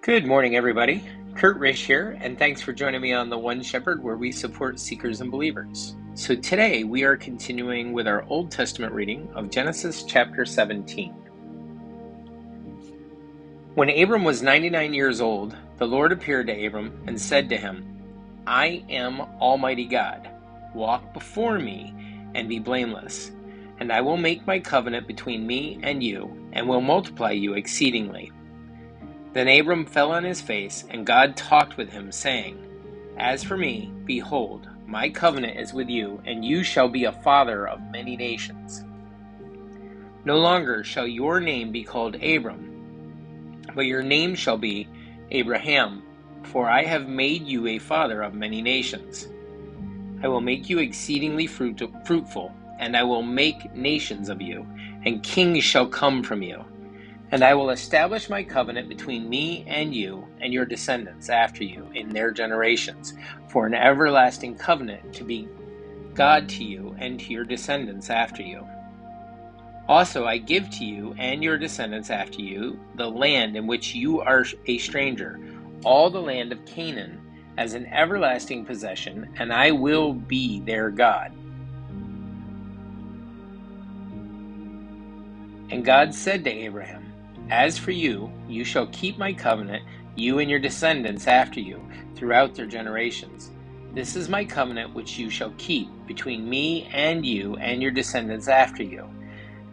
Good morning, everybody. Kurt Risch here, and thanks for joining me on The One Shepherd, where we support seekers and believers. So today we are continuing with our Old Testament reading of Genesis chapter 17. When Abram was 99 years old, the Lord appeared to Abram and said to him, "I am Almighty God. Walk before me and be blameless, and I will make my covenant between me and you, and will multiply you exceedingly." Then Abram fell on his face, and God talked with him, saying, "As for me, behold, my covenant is with you, and you shall be a father of many nations. No longer shall your name be called Abram, but your name shall be Abraham, for I have made you a father of many nations. I will make you exceedingly fruitful, and I will make nations of you, and kings shall come from you. And I will establish my covenant between me and you and your descendants after you in their generations, for an everlasting covenant to be God to you and to your descendants after you. Also I give to you and your descendants after you the land in which you are a stranger, all the land of Canaan, as an everlasting possession, and I will be their God." And God said to Abraham, "As for you, you shall keep my covenant, you and your descendants after you, throughout their generations. This is my covenant which you shall keep between me and you and your descendants after you.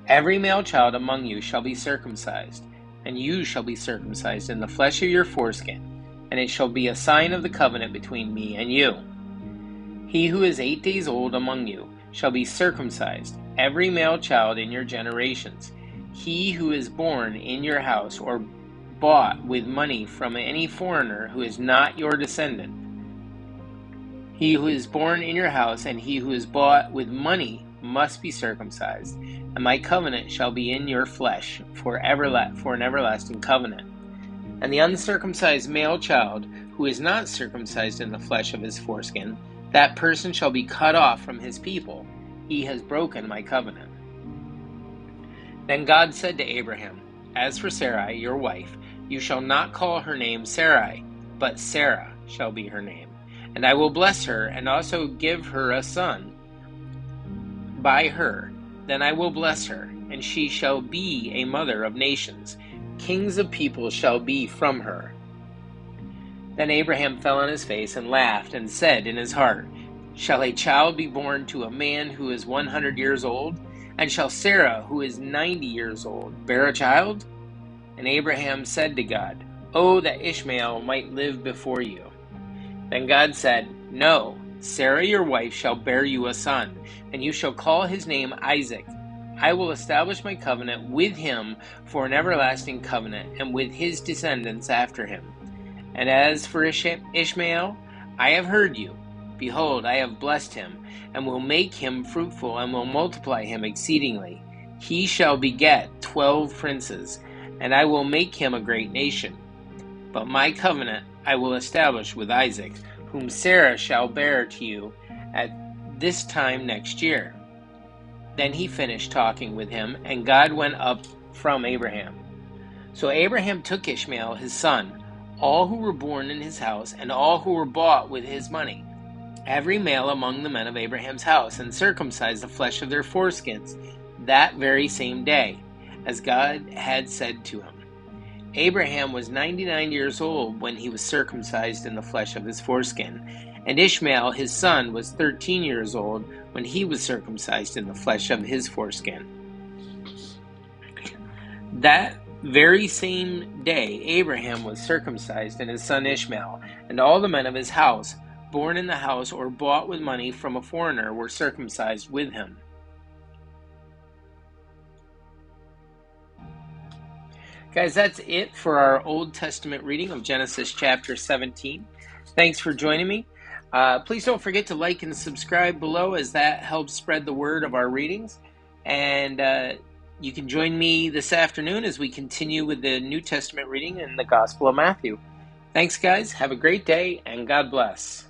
Every male child among you shall be circumcised, and you shall be circumcised in the flesh of your foreskin, and it shall be a sign of the covenant between me and you. He who is 8 days old among you shall be circumcised, every male child in your generations. He who is born in your house or bought with money from any foreigner who is not your descendant. He who is born in your house and he who is bought with money must be circumcised, and my covenant shall be in your flesh for an everlasting covenant. And the uncircumcised male child who is not circumcised in the flesh of his foreskin, that person shall be cut off from his people. He has broken my covenant." Then God said to Abraham, "As for Sarai, your wife, you shall not call her name Sarai, but Sarah shall be her name. And I will bless her and also give her a son by her. Then I will bless her, and she shall be a mother of nations. Kings of people shall be from her." Then Abraham fell on his face and laughed and said in his heart, "Shall a child be born to a man who is 100 years old? And shall Sarah, who is 90 years old, bear a child?" And Abraham said to God, "Oh, that Ishmael might live before you." Then God said, "No, Sarah your wife shall bear you a son, and you shall call his name Isaac. I will establish my covenant with him for an everlasting covenant, and with his descendants after him. And as for Ishmael, I have heard you. Behold, I have blessed him, and will make him fruitful, and will multiply him exceedingly. He shall beget 12 princes, and I will make him a great nation. But my covenant I will establish with Isaac, whom Sarah shall bear to you at this time next year." Then he finished talking with him, and God went up from Abraham. So Abraham took Ishmael his son, all who were born in his house, and all who were bought with his money, every male among the men of Abraham's house, and circumcised the flesh of their foreskins that very same day, as God had said to him. Abraham was 99 years old when he was circumcised in the flesh of his foreskin, and Ishmael his son was 13 years old when he was circumcised in the flesh of his foreskin. That very same day Abraham was circumcised, and his son Ishmael, and all the men of his house, born in the house or bought with money from a foreigner, were circumcised with him. Guys, that's it for our Old Testament reading of Genesis chapter 17. Thanks for joining me. Please don't forget to like and subscribe below, as that helps spread the word of our readings. And you can join me this afternoon as we continue with the New Testament reading in the Gospel of Matthew. Thanks, guys. Have a great day, and God bless.